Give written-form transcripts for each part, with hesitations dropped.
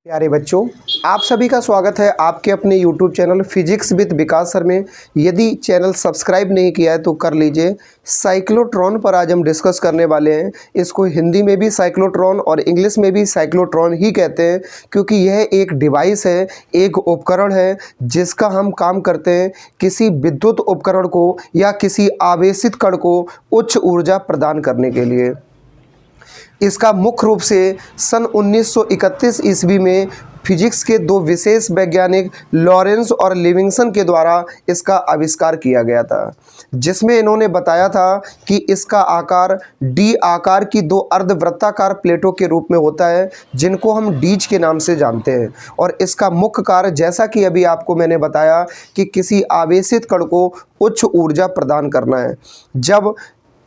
प्यारे बच्चों, आप सभी का स्वागत है आपके अपने YouTube channel physics with Vikas sir में। यदि चैनल सब्सक्राइब नहीं किया है तो कर लीजिए। साइक्लोट्रॉन पर आज हम डिस्कस करने वाले हैं। इसको हिंदी में भी साइक्लोट्रॉन और इंग्लिश में भी साइक्लोट्रॉन ही कहते हैं, क्योंकि यह एक डिवाइस है, एक उपकरण है जिसका हम काम करते हैं किसी विद्युत उपकरण को या किसी आवेशित कण को उच्च ऊर्जा प्रदान करने के लिए। इसका मुख्य रूप से सन 1931 ईस्वी में फिजिक्स के दो विशेष वैज्ञानिक लॉरेंस और लिविंगस्टन के द्वारा इसका आविष्कार किया गया था, जिसमें इन्होंने बताया था कि इसका आकार डी आकार की दो अर्धवृत्ताकार प्लेटों के रूप में होता है, जिनको हम डीज के नाम से जानते हैं। और इसका मुख्य कार्य, जैसा कि अभी आपको मैंने बताया, कि किसी आवेशित कण को उच्च ऊर्जा प्रदान करना है। जब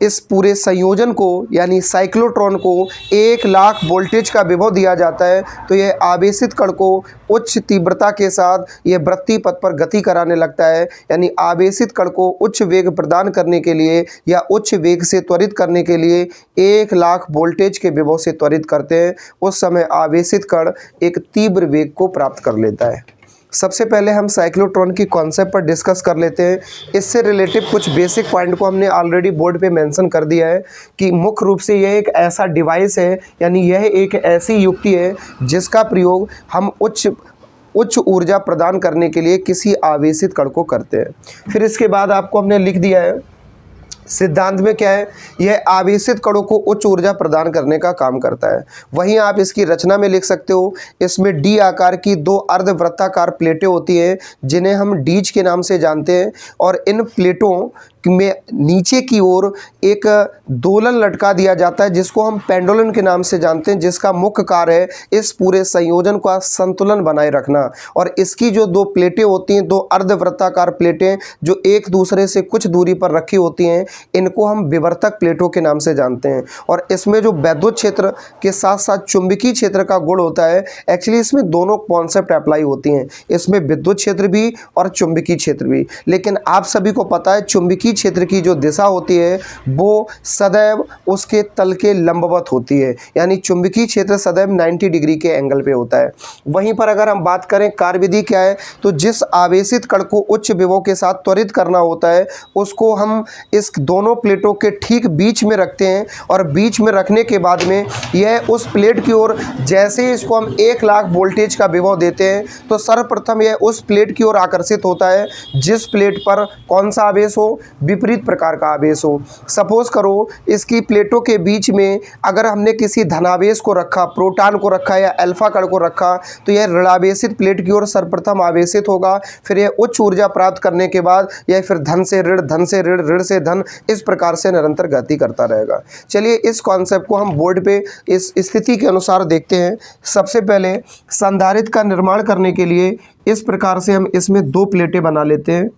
इस पूरे संयोजन को यानी साइक्लोट्रॉन को 1,00,000 वोल्टेज का विभव दिया जाता है, तो यह आवेशित कण को उच्च तीव्रता के साथ यह वृत्तीय पथ पर गति कराने लगता है। यानी आवेशित कण को उच्च वेग प्रदान करने के लिए या उच्च वेग से त्वरित करने के लिए 1,00,000 वोल्टेज के विभव से त्वरित करते हैं। उस समय आवेशित कण एक तीव्र वेग को प्राप्त कर लेता है। सबसे पहले हम साइक्लोट्रॉन की कॉन्सेप्ट पर डिस्कस कर लेते हैं। इससे रिलेटिव कुछ बेसिक पॉइंट को हमने ऑलरेडी बोर्ड पे मेंशन कर दिया है कि मुख्य रूप से यह एक ऐसा डिवाइस है, यानी यह एक ऐसी युक्ति है जिसका प्रयोग हम उच्च ऊर्जा प्रदान करने के लिए किसी आवेशित कण को करते हैं। फिर इसके बाद आपको हमने लिख दिया है सिद्धांत में क्या है, यह आवेशित कणों को उच्च ऊर्जा प्रदान करने का काम करता है। वहीं आप इसकी रचना में लिख सकते हो, इसमें डी आकार की दो अर्धवृत्ताकार प्लेटें होती हैं, जिन्हें हम डीज के नाम से जानते हैं। और इन प्लेटों में नीचे की ओर एक दोलन लटका दिया जाता है, जिसको हम पेंडुलम के नाम से जानते हैं, जिसका मुख्य कार्य है इस पूरे संयोजन का संतुलन बनाए रखना। और इसकी जो दो प्लेटें होती हैं, दो अर्धवृत्ताकार प्लेटें जो एक दूसरे से कुछ दूरी पर रखी होती हैं, इनको हम विवर्तक प्लेटों के नाम से जानते हैं। और इसमें जो विद्युत क्षेत्र के साथ साथ चुंबकीय क्षेत्र का गुण होता है, एक्चुअली इसमें दोनों कॉन्सेप्ट अप्लाई होती हैं, इसमें विद्युत क्षेत्र भी और चुंबकीय क्षेत्र भी। लेकिन आप सभी को पता है चुंबकीय क्षेत्र की जो दिशा होती है वो सदैव उसके तल के लंबवत होती है, यानी चुंबकीय क्षेत्र सदैव 90 डिग्री के एंगल पे होता है। वहीं पर अगर हम बात करें कार्यविधि क्या है, तो जिस आवेशित कण को उच्च विभव के साथ त्वरित करना होता है, उसको हम इस दोनों प्लेटों के ठीक बीच में रखते हैं। और बीच में रखने के बाद में यह उस प्लेट की ओर, जैसे ही इसको हम 1,00,000 वोल्टेज का विभव देते हैं, तो सर्वप्रथम यह उस प्लेट की ओर आकर्षित होता है जिस प्लेट पर कौन सा आवेश हो, विपरीत प्रकार का आवेश हो। सपोज करो इसकी प्लेटों के बीच में अगर हमने किसी धनावेश को रखा, प्रोटॉन को रखा या अल्फा कण को रखा, तो यह ऋणावेशित प्लेट की ओर सर्वप्रथम आवेशित होगा। फिर यह उच्च ऊर्जा प्राप्त करने के बाद यह फिर धन से ऋण, धन से ऋण, ऋण से धन, इस प्रकार से निरंतर गति करता रहेगा। चलिए इस कॉन्सेप्ट को हम बोर्ड पे इस स्थिति के अनुसार देखते हैं। सबसे पहले संधारित्र का निर्माण करने के लिए इस प्रकार से हम इसमें दो प्लेटें बना लेते हैं।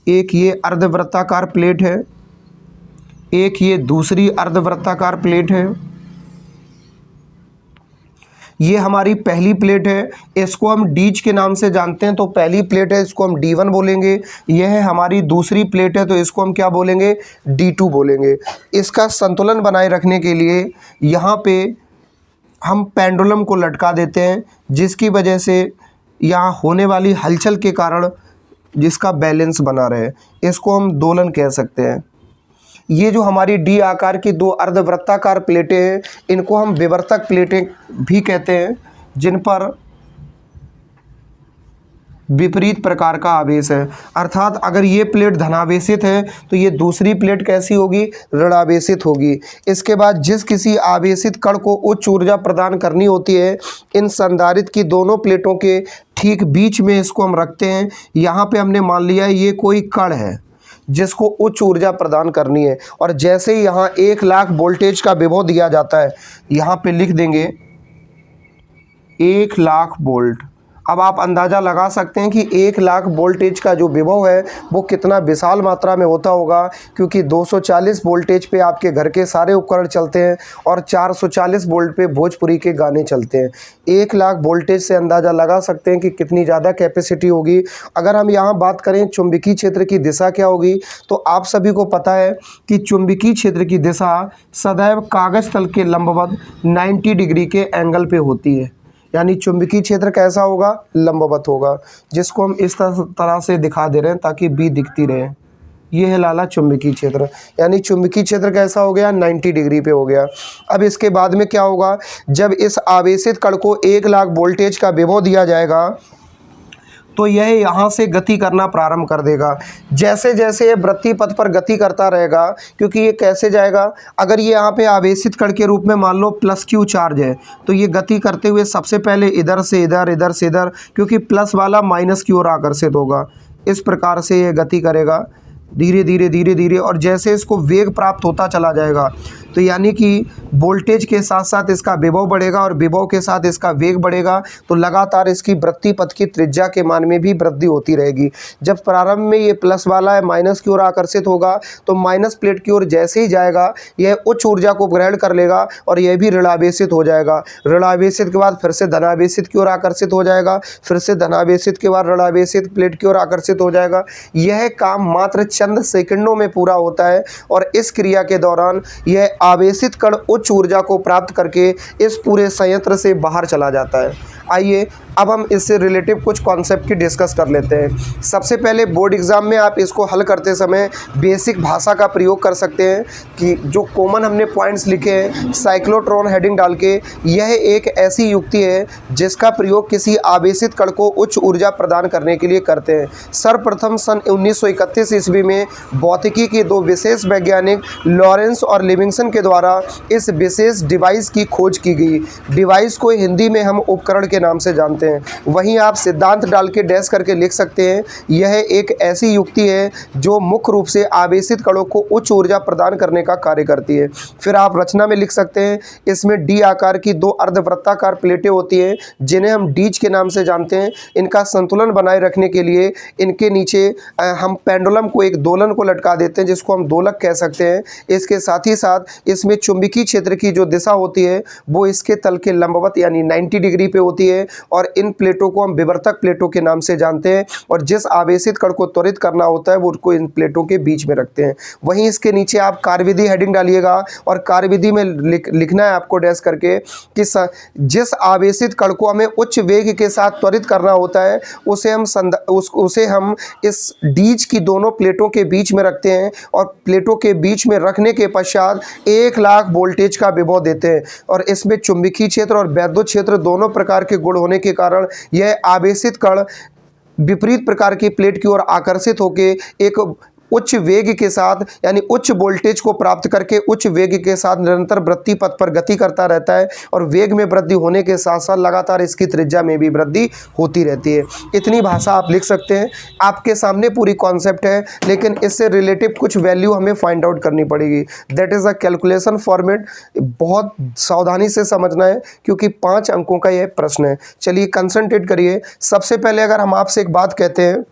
एक ये अर्धवृत्ताकार प्लेट है, एक ये दूसरी अर्धवृत्ताकार प्लेट है। ये हमारी पहली प्लेट है, इसको हम डीज के नाम से जानते हैं, तो पहली प्लेट है, इसको हम D1 बोलेंगे। यह है हमारी दूसरी प्लेट है, तो इसको हम क्या बोलेंगे, D2 बोलेंगे। इसका संतुलन बनाए रखने के लिए यहाँ पे हम पेंडुलम को लटका देते हैं, जिसकी वजह से यहाँ होने वाली हलचल के कारण जिसका बैलेंस बना रहे, इसको हम दोलन कह सकते हैं। ये जो हमारी डी आकार की दो अर्धवृत्ताकार प्लेटें हैं, इनको हम विवर्तक प्लेटें भी कहते हैं, जिन पर विपरीत प्रकार का आवेश है। अर्थात अगर ये प्लेट धनावेशित है तो ये दूसरी प्लेट कैसी होगी, ऋणावेशित होगी। इसके बाद जिस किसी आवेशित कण को उच्च ऊर्जा प्रदान करनी होती है, इन संधारित्र की दोनों प्लेटों के ठीक बीच में इसको हम रखते हैं। यहाँ पे हमने मान लिया है ये कोई कण है जिसको उच्च ऊर्जा प्रदान करनी है, और जैसे ही यहाँ 1,00,000 वोल्टेज का विभव दिया जाता है, यहाँ पे लिख देंगे 1,00,000 वोल्ट। अब आप अंदाज़ा लगा सकते हैं कि 1,00,000 वोल्टेज का जो विभव है वो कितना विशाल मात्रा में होता होगा, क्योंकि 240 वोल्टेज पे आपके घर के सारे उपकरण चलते हैं और 440 वोल्ट पे भोजपुरी के गाने चलते हैं। 1,00,000 वोल्टेज से अंदाज़ा लगा सकते हैं कि कितनी ज़्यादा कैपेसिटी होगी। अगर हम यहाँ बात करें चुंबकीय क्षेत्र की दिशा क्या होगी, तो आप सभी को पता है कि चुंबकीय क्षेत्र की दिशा सदैव कागज़ तल के लंबवत 90 डिग्री के एंगल पे होती है। यानी चुंबकीय क्षेत्र कैसा होगा, लंबवत होगा, जिसको हम इस तरह से दिखा दे रहे हैं ताकि बी दिखती रहे। ये है लाला चुंबकीय क्षेत्र, यानी चुंबकीय क्षेत्र कैसा हो गया, 90 डिग्री पे हो गया। अब इसके बाद में क्या होगा, जब इस आवेशित कण को 1 लाख वोल्टेज का विभव दिया जाएगा तो यह यहाँ से गति करना प्रारंभ कर देगा। जैसे जैसे ये वृत्तीय पथ पर गति करता रहेगा, क्योंकि ये कैसे जाएगा, अगर ये यहाँ पे आवेशित कण के रूप में मान लो प्लस क्यू चार्ज है, तो ये गति करते हुए सबसे पहले इधर से इधर, इधर से इधर, क्योंकि प्लस वाला माइनस की ओर आकर्षित होगा। इस प्रकार से ये गति करेगा धीरे धीरे धीरे धीरे, और जैसे इसको वेग प्राप्त होता चला जाएगा तो यानी कि वोल्टेज के साथ साथ इसका विभव बढ़ेगा और विभव के साथ इसका वेग बढ़ेगा, तो लगातार इसकी वृत्तीय पथ की त्रिज्या के मान में भी वृद्धि होती रहेगी। जब प्रारंभ में ये प्लस वाला है माइनस की ओर आकर्षित होगा, तो माइनस प्लेट की ओर जैसे ही जाएगा यह उच्च ऊर्जा को ग्रहण कर लेगा और यह भी ऋणावेशित हो जाएगा। ऋणावेशित के बाद फिर से धनावेशित की ओर आकर्षित हो जाएगा, फिर से धनावेशित के बाद ऋणावेशित प्लेट की ओर आकर्षित हो जाएगा। यह काम मात्र चंद सेकंडों में पूरा होता है और इस क्रिया के दौरान यह आवेशित कण उच्च ऊर्जा को प्राप्त करके इस पूरे संयंत्र से बाहर चला जाता है। आइए अब हम इससे रिलेटिव कुछ कॉन्सेप्ट की डिस्कस कर लेते हैं। सबसे पहले बोर्ड एग्जाम में आप इसको हल करते समय बेसिक भाषा का प्रयोग कर सकते हैं कि जो कॉमन हमने पॉइंट्स लिखे हैं साइक्लोट्रॉन हेडिंग डाल के, यह एक ऐसी युक्ति है जिसका प्रयोग किसी आवेशित कण को उच्च ऊर्जा प्रदान करने के लिए करते हैं। सर्वप्रथम सन 1931 ईस्वी में भौतिकी के दो विशेष वैज्ञानिक लॉरेंस और लिविंगस्टन के द्वारा इस विशेष डिवाइस की खोज की गई। डिवाइस को हिंदी में हम उपकरण के नाम से जानते हैं। वहीं आप सिद्धांत डाल के डैश करके लिख सकते हैं, यह एक ऐसी युक्ति है जो मुख्य रूप से आवेशित कणों को उच्च ऊर्जा प्रदान करने का कार्य करती है। फिर आप रचना में लिख सकते हैं, इसमें डी आकार की दो अर्धवृत्ताकार प्लेटें होती हैं जिन्हें हम डीज के नाम से जानते हैं। इनका संतुलन बनाए रखने के लिए इनके नीचे हम पेंडुलम को, एक दोलन को लटका देते हैं जिसको हम दोलक कह सकते हैं। इसके साथ ही साथ इसमें चुंबकीय क्षेत्र की जो दिशा होती है वो इसके तल के लंबवत यानी 90 डिग्री पे होती है और इन प्लेटों को हम विवर्तक प्लेटों के नाम से जानते हैं और जिस आवेशित कण को त्वरित करना होता है वो उसको इन प्लेटों के बीच में रखते हैं। वहीं इसके नीचे आप कार्यविधि हेडिंग डालिएगा और कार्यविधि में लिखना है आपको डैश करके कि जिस आवेशित कण को हमें उच्च वेग के साथ त्वरित करना होता है उसे हम इस डीज की दोनों प्लेटों के बीच में रखते हैं और प्लेटों के बीच में रखने के पश्चात 1 लाख वोल्टेज का विभव देते हैं और इसमें चुंबकीय क्षेत्र और वैद्युत क्षेत्र दोनों प्रकार के गुण होने के कारण यह आवेशित कण विपरीत प्रकार की प्लेट की ओर आकर्षित होकर एक उच्च वेग के साथ यानी उच्च वोल्टेज को प्राप्त करके उच्च वेग के साथ निरंतर वृत्तीय पथ पर गति करता रहता है और वेग में वृद्धि होने के साथ साथ लगातार इसकी त्रिज्या में भी वृद्धि होती रहती है। इतनी भाषा आप लिख सकते हैं। आपके सामने पूरी कॉन्सेप्ट है, लेकिन इससे रिलेटिव कुछ वैल्यू हमें फाइंड आउट करनी पड़ेगी। That is a calculation format. बहुत सावधानी से समझना है क्योंकि 5 अंकों का यह प्रश्न है। चलिए कंसंट्रेट करिए। सबसे पहले अगर हम आपसे एक बात कहते हैं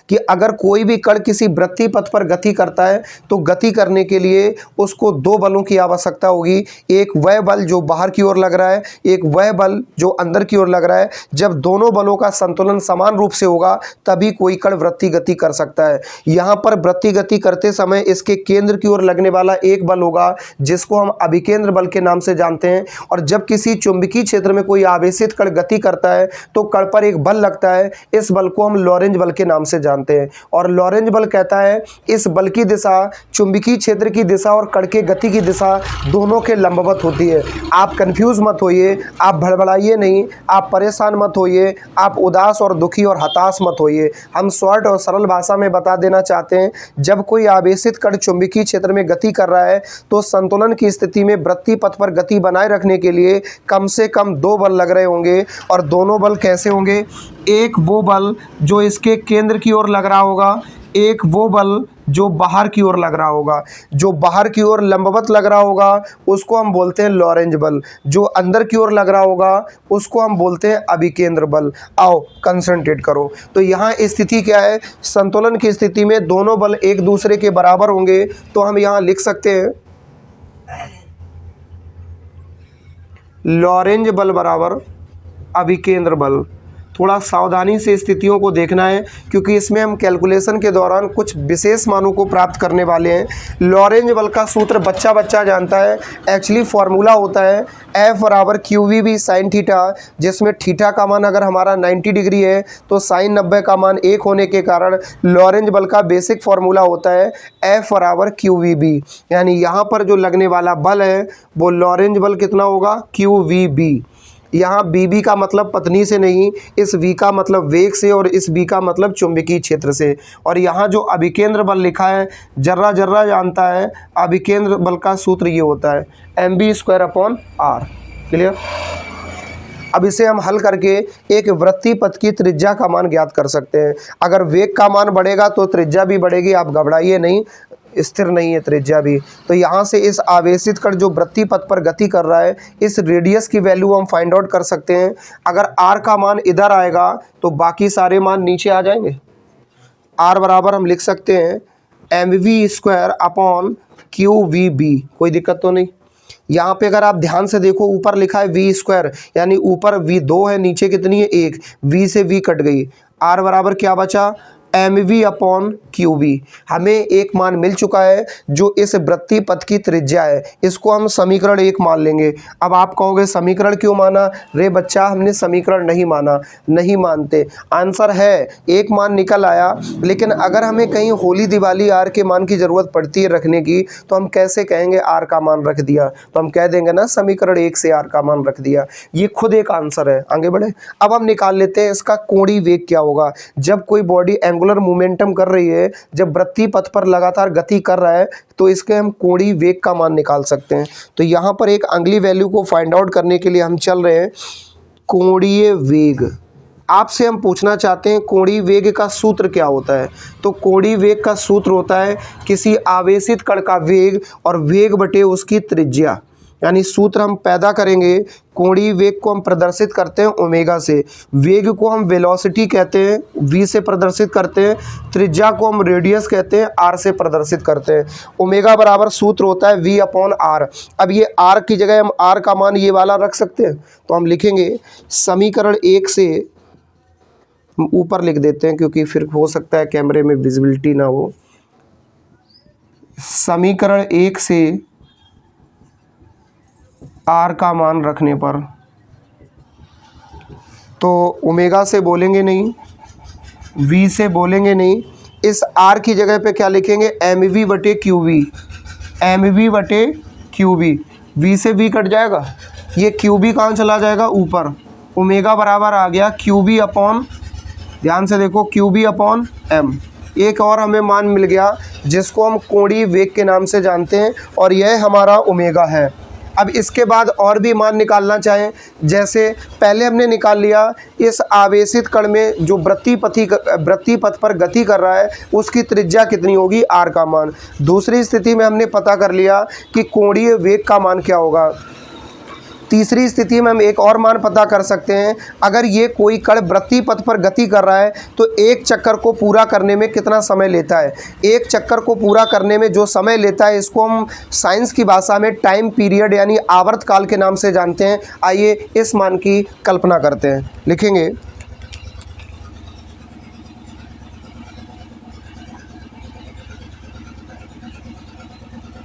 कि अगर कोई भी कण किसी वृत्तीय पथ पर गति करता है तो गति करने के लिए उसको 2 बलों की आवश्यकता होगी। एक वह बल जो बाहर की ओर लग रहा है, एक वह बल जो अंदर की ओर लग रहा है। जब दोनों बलों का संतुलन समान रूप से होगा तभी कोई कण वृत्तीय गति कर सकता है। यहाँ पर वृत्तीय गति करते समय इसके केंद्र की ओर लगने वाला एक बल होगा जिसको हम अभिकेंद्र बल के नाम से जानते हैं। और जब किसी चुंबकीय क्षेत्र में कोई आवेशित कण गति करता है तो कण पर एक बल लगता है। इस बल को हम लॉरेंज बल के नाम से जानते हैं और लॉरेंज बल कहता है इस बल की दिशा चुंबकीय क्षेत्र की दिशा और कण के गति की दिशा दोनों के लंबवत होती है। आप कंफ्यूज मत होइए, आप भड़बड़ाइए नहीं, आप परेशान मत होइए, आप उदास और दुखी और हताश मत होइए। हम शॉर्ट और सरल भाषा में बता देना चाहते हैं, जब कोई आवेशित कण चुंबकीय क्षेत्र में गति कर रहा है तो संतुलन की स्थिति में वृत्तीय पथ पर गति बनाए रखने के लिए कम से कम 2 बल लग रहे होंगे। और दोनों बल कैसे होंगे? एक वो बल जो इसके केंद्र की ओर लग रहा होगा, एक वो बल जो बाहर की ओर लग रहा होगा। जो बाहर की ओर लंबवत लग रहा होगा उसको हम बोलते हैं लॉरेंज बल, जो अंदर की ओर लग रहा होगा उसको हम बोलते हैं अभिकेंद्र बल। आओ कंसंट्रेट करो। तो यहाँ स्थिति क्या है? संतुलन की स्थिति में दोनों बल एक दूसरे के बराबर होंगे, तो हम यहाँ लिख सकते हैं लॉरेंज बल बराबर अभिकेंद्र बल। थोड़ा सावधानी से स्थितियों को देखना है, क्योंकि इसमें हम कैलकुलेशन के दौरान कुछ विशेष मानों को प्राप्त करने वाले हैं। लॉरेंज बल का सूत्र बच्चा बच्चा जानता है। एक्चुअली फॉर्मूला होता है F बराबर QVB साइन थीटा, जिसमें थीटा का मान अगर हमारा 90 डिग्री है तो साइन 90 का मान 1 होने के कारण लॉरेंज बल का बेसिक फॉर्मूला होता है F बराबर QVB। यानी यहाँ पर जो लगने वाला बल है वो लॉरेंज बल कितना होगा, QVB। यहाँ BB का मतलब पत्नी से नहीं, इस V का मतलब वेग से और इस B का मतलब चुंबकीय क्षेत्र से। और यहाँ जो अभिकेंद्र बल लिखा है जर्रा जर्रा जानता है, अभिकेंद्र बल का सूत्र ये होता है mv²/r। क्लियर। अब इसे हम हल करके एक वृत्तीय पथ की त्रिज्या का मान ज्ञात कर सकते हैं। अगर वेग का मान बढ़ेगा तो त्रिज्या भी बढ़ेगी, आप घबराइए नहीं, स्थिर नहीं है त्रिज्या भी। तो यहाँ से इस आवेशित कण जो वृत्तीय पथ पर गति कर रहा है, इस रेडियस की वैल्यू हम फाइंड आउट कर सकते हैं। अगर r का मान इधर आएगा तो बाकी सारे मान नीचे आ जाएंगे। r बराबर हम लिख सकते हैं mv²/QVB। कोई दिक्कत तो नहीं। यहाँ पे अगर आप ध्यान से देखो ऊपर लिखा है v², यानी ऊपर v2 है, नीचे कितनी है 1, v से v कट गई। r बराबर क्या बचा, mv/QV। हमें एक मान मिल चुका है जो इस वृत्तीय पथ की त्रिज्या है। इसको हम समीकरण 1 मान लेंगे। अब आप कहोगे समीकरण क्यों माना रे बच्चा, हमने समीकरण नहीं माना। नहीं मानते, आंसर है एक मान निकल आया, लेकिन अगर हमें कहीं होली दिवाली r के मान की ज़रूरत पड़ती है रखने की, तो हम कैसे कहेंगे r का मान रख दिया, तो हम कह देंगे ना समीकरण 1 से r का मान रख दिया। ये खुद एक आंसर है। आगे बढ़े। अब हम निकाल लेते हैं इसका कोणीय वेग क्या होगा। जब कोई बॉडी मोमेंटम कर रही है, जब वृत्तीय पथ पर लगातार गति कर रहा है, तो इसके हम कोणीय वेग का मान निकाल सकते हैं। तो यहाँ पर एक अगली वैल्यू को फाइंड आउट करने के लिए हम चल रहे हैं कोणीय वेग। आपसे हम पूछना चाहते हैं कोणीय वेग का सूत्र क्या होता है। तो कोणीय वेग का सूत्र होता है किसी आवेशित कण का वेग और वेग बटे उसकी त्रिज्या। यानी सूत्र हम पैदा करेंगे, कोणीय वेग को हम प्रदर्शित करते हैं ओमेगा से, वेग को हम वेलोसिटी कहते हैं v से प्रदर्शित करते हैं, त्रिज्या को हम रेडियस कहते हैं r से प्रदर्शित करते हैं। ओमेगा बराबर सूत्र होता है v/r। अब ये r की जगह हम r का मान ये वाला रख सकते हैं, तो हम लिखेंगे समीकरण 1 से, हम ऊपर लिख देते हैं क्योंकि फिर हो सकता है कैमरे में विजिबिलिटी ना हो। समीकरण 1 से r का मान रखने पर, तो ओमेगा से बोलेंगे नहीं, v से बोलेंगे नहीं, इस r की जगह पे क्या लिखेंगे mv/QV। mv/QV, v से v कट जाएगा, ये QV कहाँ चला जाएगा ऊपर। ओमेगा बराबर आ गया QV/, ध्यान से देखो QV/m। एक और हमें मान मिल गया जिसको हम कोणीय वेग के नाम से जानते हैं, और यह हमारा ओमेगा है। अब इसके बाद और भी मान निकालना चाहें, जैसे पहले हमने निकाल लिया इस आवेशित कण में जो वृत्तीय पथ पर गति कर रहा है उसकी त्रिज्या कितनी होगी, r का मान। दूसरी स्थिति में हमने पता कर लिया कि कोणीय वेग का मान क्या होगा। तीसरी स्थिति में हम एक और मान पता कर सकते हैं, अगर ये कोई कण वृत्तीय पथ पर गति कर रहा है तो एक चक्कर को पूरा करने में कितना समय लेता है। एक चक्कर को पूरा करने में जो समय लेता है इसको हम साइंस की भाषा में टाइम पीरियड यानी आवर्तकाल के नाम से जानते हैं। आइए इस मान की कल्पना करते हैं। लिखेंगे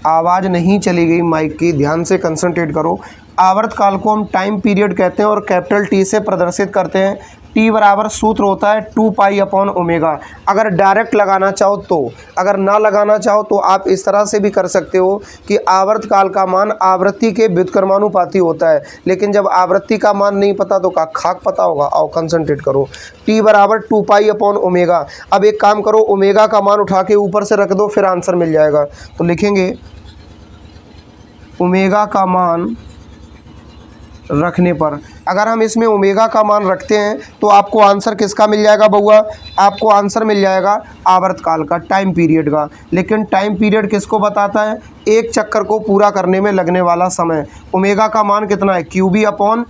आवाज़ नहीं चली गई माइक की, ध्यान से कंसंट्रेट करो। आवर्तकाल को हम टाइम पीरियड कहते हैं और कैपिटल T से प्रदर्शित करते हैं। T बराबर सूत्र होता है 2π/ओमेगा। अगर डायरेक्ट लगाना चाहो तो, अगर ना लगाना चाहो तो आप इस तरह से भी कर सकते हो कि आवर्तकाल का मान आवृत्ति के व्युत्क्रमानुपाती होता है, लेकिन जब आवृत्ति का मान नहीं पता तो खाक पता होगा। आओ कंसंट्रेट करो। T बराबर 2π/ओमेगा। अब एक काम करो, ओमेगा का मान उठा के ऊपर से रख दो, फिर आंसर मिल जाएगा। तो लिखेंगे ओमेगा का मान रखने पर, अगर हम इसमें ओमेगा का मान रखते हैं तो आपको आंसर किसका मिल जाएगा बउआ, आपको आंसर मिल जाएगा आवर्तकाल का, टाइम पीरियड का। लेकिन टाइम पीरियड किसको बताता है, एक चक्कर को पूरा करने में लगने वाला समय। ओमेगा का मान कितना है QB/m,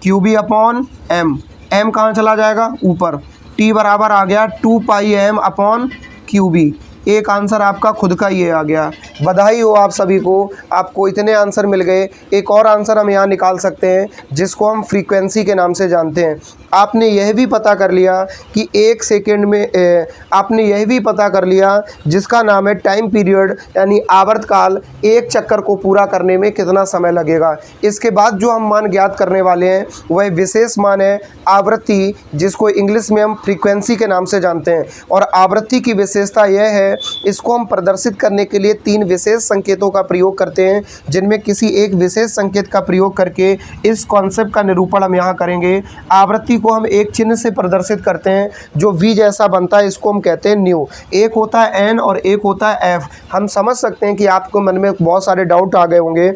QB/m। m कहाँ चला जाएगा ऊपर। T बराबर आ गया 2πm/QB। एक आंसर आपका खुद का ये आ गया बधाई हो आप सभी को, आपको इतने आंसर मिल गए। एक और आंसर हम यहाँ निकाल सकते हैं जिसको हम फ्रीक्वेंसी के नाम से जानते हैं। आपने यह भी पता कर लिया कि 1 सेकंड में आपने यह भी पता कर लिया जिसका नाम है टाइम पीरियड, यानी आवर्तकाल। एक चक्कर को पूरा करने में कितना समय लगेगा। इसके बाद जो हम मान ज्ञात करने वाले हैं वह विशेष मान है आवृत्ति, जिसको इंग्लिश में हम फ्रीक्वेंसी के नाम से जानते हैं। और आवृत्ति की विशेषता यह है, इसको हम प्रदर्शित करने के लिए 3 विशेष संकेतों का प्रयोग करते हैं, जिनमें किसी एक विशेष संकेत का प्रयोग करके इस कॉन्सेप्ट का निरूपण हम यहाँ करेंगे। आवृत्ति को हम एक चिन्ह से प्रदर्शित करते हैं जो V जैसा बनता है, इसको हम कहते हैं न्यू। एक होता है N और एक होता है F। हम समझ सकते हैं कि आपको मन में बहुत सारे डाउट आ गए होंगे।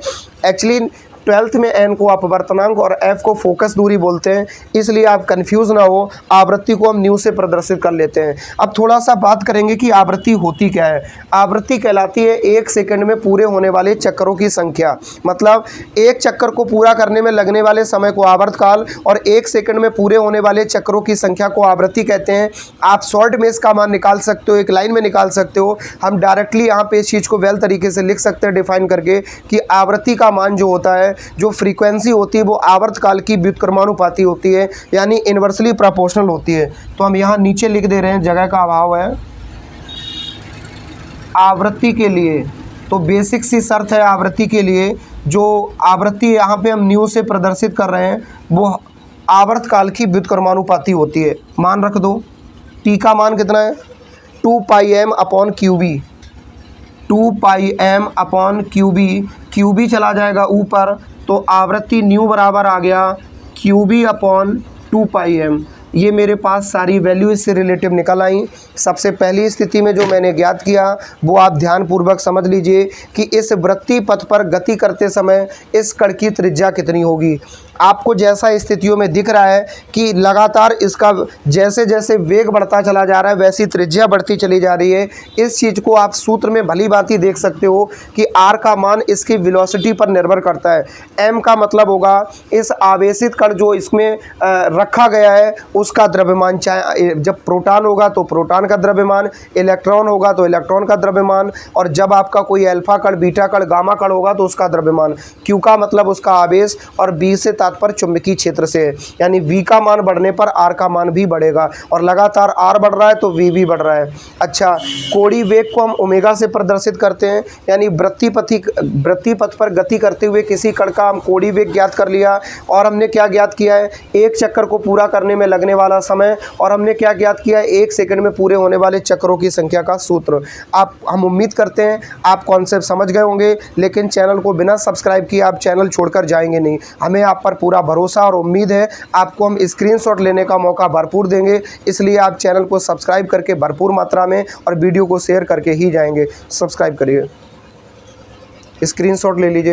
एक्चुअली 12th में N को अपवर्तनांक और F को फोकस दूरी बोलते हैं, इसलिए आप कंफ्यूज ना हो। आवृत्ति को हम न्यू से प्रदर्शित कर लेते हैं। अब थोड़ा सा बात करेंगे कि आवृत्ति होती क्या है। आवृत्ति कहलाती है 1 सेकंड में पूरे होने वाले चक्करों की संख्या। मतलब एक चक्कर को पूरा करने में लगने वाले समय को आवर्तकाल और 1 सेकंड में पूरे होने वाले चक्करों की संख्या को आवृत्ति कहते हैं। आप शॉर्ट में इसका मान निकाल सकते हो, एक लाइन में निकाल सकते हो। हम डायरेक्टली यहाँ पे इस चीज़ को वेल तरीके से लिख सकते हैं डिफाइन करके कि आवृत्ति का मान जो होता है, जो फ्रीक्वेंसी होती है, वो आवर्तकाल की व्युत्क्रमानुपाती होती है, यानी इन्वर्सली प्रोपोर्शनल होती है। तो हम यहाँ नीचे लिख दे रहे हैं, जगह का अभाव है। आवृत्ति के लिए तो बेसिक सी शर्त है आवृत्ति के लिए, जो आवृत्ति यहाँ पे हम न्यू से प्रदर्शित कर रहे हैं वो आवर्तकाल की व्युत्क्रमानुपाती होती है। मान रख दो, टी का मान कितना है 2πm/QB। 2πm/QB, QB चला जाएगा ऊपर, तो आवृत्ति न्यू बराबर आ गया QB/2πm। ये मेरे पास सारी वैल्यू इससे रिलेटिव निकल आई। सबसे पहली स्थिति में जो मैंने ज्ञात किया वो आप ध्यानपूर्वक समझ लीजिए कि इस वृत्तीय पथ पर गति करते समय इस कण की त्रिज्या कितनी होगी। आपको जैसा स्थितियों में दिख रहा है कि लगातार इसका जैसे जैसे वेग बढ़ता चला जा रहा है वैसी त्रिज्या बढ़ती चली जा रही है। इस चीज़ को आप सूत्र में भली भांति देख सकते हो कि r का मान इसकी वेलोसिटी पर निर्भर करता है। m का मतलब होगा इस आवेशित कण जो इसमें रखा गया है उसका द्रव्यमान। चाहे जब प्रोटॉन होगा तो प्रोटॉन का द्रव्यमान, इलेक्ट्रॉन होगा तो इलेक्ट्रॉन का द्रव्यमान, और जब आपका कोई अल्फा कण, बीटा कण, गामा कण होगा तो उसका द्रव्यमान। q का मतलब उसका आवेश और b से तात्पर्य चुंबकीय क्षेत्र से है, यानी v का मान बढ़ने पर r का मान भी बढ़ेगा, और लगातार r बढ़ रहा है तो v भी बढ़ रहा है। अच्छा, कोणीय वेग को हम ओमेगा से प्रदर्शित करते हैं, यानी वृत्तीय पथ पर गति करते हुए किसी कण का हम कोणीय वेग ज्ञात कर लिया। और हमने क्या ज्ञात किया है, एक चक्कर को पूरा करने में लगने वाला समय, और हमने क्या ज्ञात किया है, 1 सेकंड में पूरे होने वाले चक्करों की संख्या का सूत्र। हम उम्मीद करते हैं आप कॉन्सेप्ट समझ गए होंगे, लेकिन चैनल को बिना सब्सक्राइब किए आप चैनल छोड़कर जाएंगे नहीं। हमें आप पर पूरा भरोसा और उम्मीद है, आपको हम स्क्रीनशॉट लेने का मौका भरपूर देंगे, इसलिए आप चैनल को सब्सक्राइब करके भरपूर मात्रा में और वीडियो को शेयर करके ही जाएंगे। सब्सक्राइब करिए, स्क्रीनशॉट ले लीजिए।